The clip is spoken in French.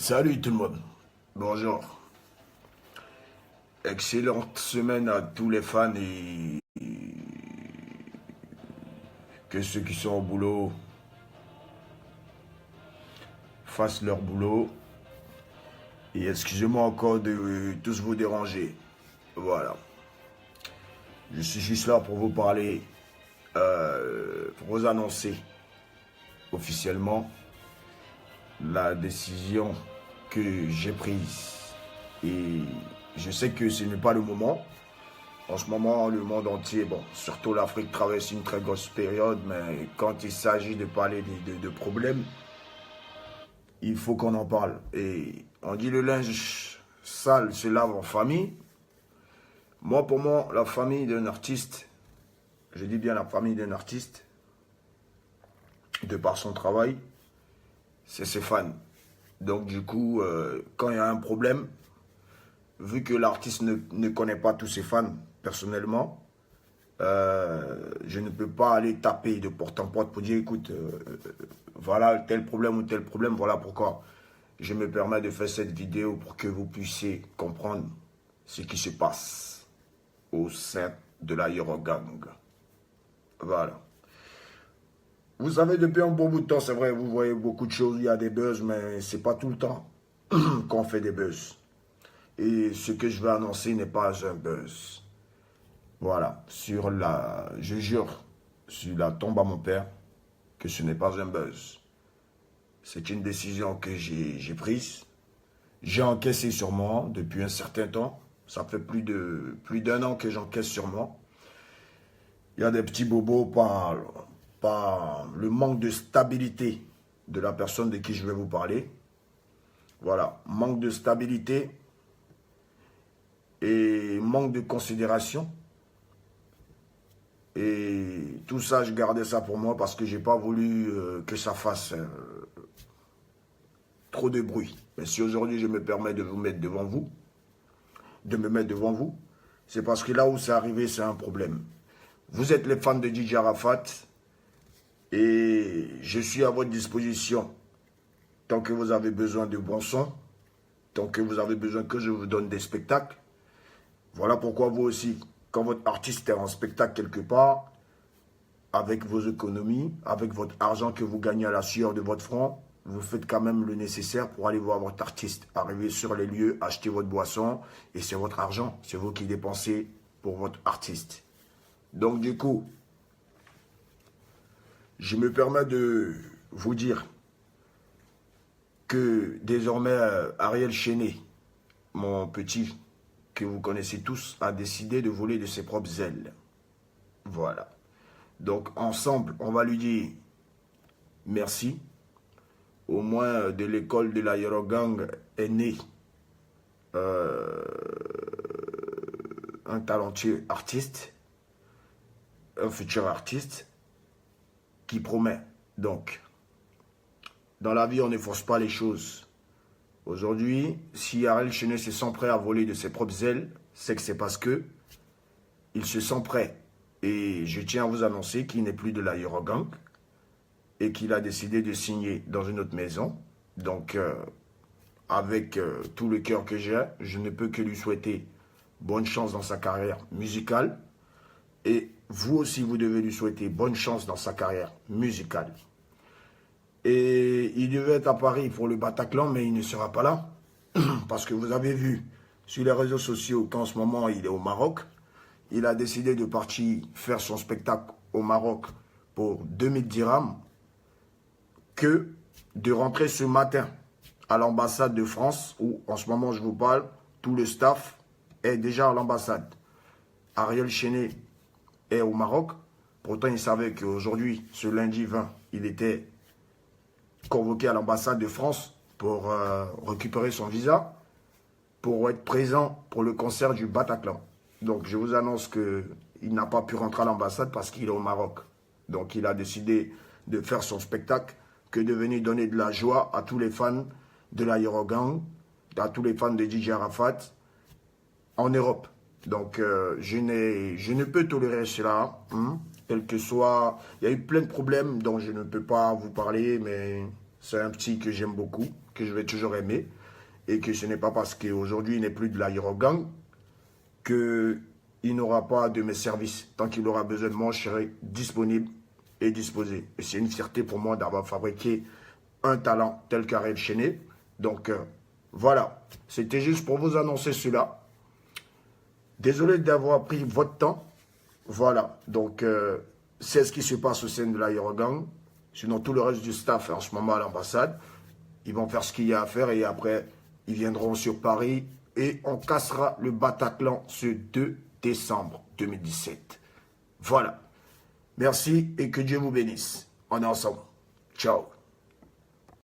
Salut tout le monde. Bonjour. Excellente semaine à tous les fans et que ceux qui sont au boulot fassent leur boulot. Et excusez-moi encore de tous vous déranger. Voilà. Je suis juste là pour vous parler, pour vous annoncer officiellement la décision que j'ai prise. Et je sais que ce n'est pas le moment. En ce moment, le monde entier, bon, surtout l'Afrique traverse une très grosse période, mais quand il s'agit de parler de problèmes, il faut qu'on en parle. Et on dit le linge sale se lave en famille. Moi, pour moi, la famille d'un artiste, je dis bien la famille d'un artiste, de par son travail, c'est ses fans. Donc du coup, quand il y a un problème, vu que l'artiste ne connaît pas tous ses fans personnellement, je ne peux pas aller taper de porte en porte pour dire écoute, voilà tel problème ou tel problème, voilà pourquoi je me permets de faire cette vidéo pour que vous puissiez comprendre ce qui se passe au sein de la Eurogang. Voilà. Vous savez, depuis un bon bout de temps, c'est vrai, vous voyez beaucoup de choses, il y a des buzz, mais c'est pas tout le temps qu'on fait des buzz. Et ce que je vais annoncer n'est pas un buzz. Voilà, je jure, sur la tombe à mon père, que ce n'est pas un buzz. C'est une décision que j'ai prise. J'ai encaissé sur moi depuis un certain temps. Ça fait plus d'un an que j'encaisse sur moi. Il y a des petits bobos par le manque de stabilité de la personne de qui je vais vous parler. Voilà, manque de stabilité et manque de considération. Et tout ça, je gardais ça pour moi parce que j'ai pas voulu que ça fasse trop de bruit. Mais si aujourd'hui je me permets de vous mettre devant vous, c'est parce que là où c'est arrivé, c'est un problème. Vous êtes les fans de DJ Arafat et je suis à votre disposition tant que vous avez besoin de bons sons, tant que vous avez besoin que je vous donne des spectacles. Voilà pourquoi vous aussi, quand votre artiste est en spectacle quelque part, avec vos économies, avec votre argent que vous gagnez à la sueur de votre front, vous faites quand même le nécessaire pour aller voir votre artiste. Arriver sur les lieux, acheter votre boisson, et c'est votre argent. C'est vous qui dépensez pour votre artiste. Donc du coup, je me permets de vous dire que désormais, Ariel Chenet, mon petit, que vous connaissez tous, a décidé de voler de ses propres ailes. Voilà. Donc ensemble, on va lui dire merci. Au moins de l'école de la Eurogang est né un talentueux artiste, un futur artiste qui promet. Donc, dans la vie, on ne force pas les choses. Aujourd'hui, si Ariel Chenet se sent prêt à voler de ses propres ailes, c'est que c'est parce que il se sent prêt. Et je tiens à vous annoncer qu'il n'est plus de la Eurogang et qu'il a décidé de signer dans une autre maison. Donc, avec tout le cœur que j'ai, je ne peux que lui souhaiter bonne chance dans sa carrière musicale. Et vous aussi, vous devez lui souhaiter bonne chance dans sa carrière musicale. Et il devait être à Paris pour le Bataclan, mais il ne sera pas là. Parce que vous avez vu sur les réseaux sociaux qu'en ce moment, il est au Maroc. Il a décidé de partir faire son spectacle au Maroc pour 2000 dirhams que de rentrer ce matin à l'ambassade de France, où en ce moment je vous parle, tout le staff est déjà à l'ambassade. Ariel Chenet est au Maroc. Pourtant, il savait qu'aujourd'hui, ce lundi 20, il était convoqué à l'ambassade de France pour récupérer son visa, pour être présent pour le concert du Bataclan. Donc, je vous annonce qu'il n'a pas pu rentrer à l'ambassade parce qu'il est au Maroc. Donc, il a décidé de faire son spectacle que de venir donner de la joie à tous les fans de la Eurogang, à tous les fans de DJ Arafat en Europe. Donc, je ne peux tolérer cela, quel que soit... Il y a eu plein de problèmes dont je ne peux pas vous parler, mais C'est un petit que j'aime beaucoup, que je vais toujours aimer. Et que ce n'est pas parce qu'aujourd'hui il n'est plus de l'Aérogang qu'il n'aura pas de mes services. Tant qu'il aura besoin de moi, je serai disponible et disposé. Et c'est une fierté pour moi d'avoir fabriqué un talent tel qu'Ariel Chenet. Donc voilà, c'était juste pour vous annoncer cela. Désolé d'avoir pris votre temps. Voilà, donc c'est ce qui se passe au sein de l'Aérogang. Sinon, tout le reste du staff en ce moment à l'ambassade, ils vont faire ce qu'il y a à faire et après, ils viendront sur Paris et on cassera le Bataclan ce 2 décembre 2017. Voilà. Merci et que Dieu vous bénisse. On est ensemble. Ciao.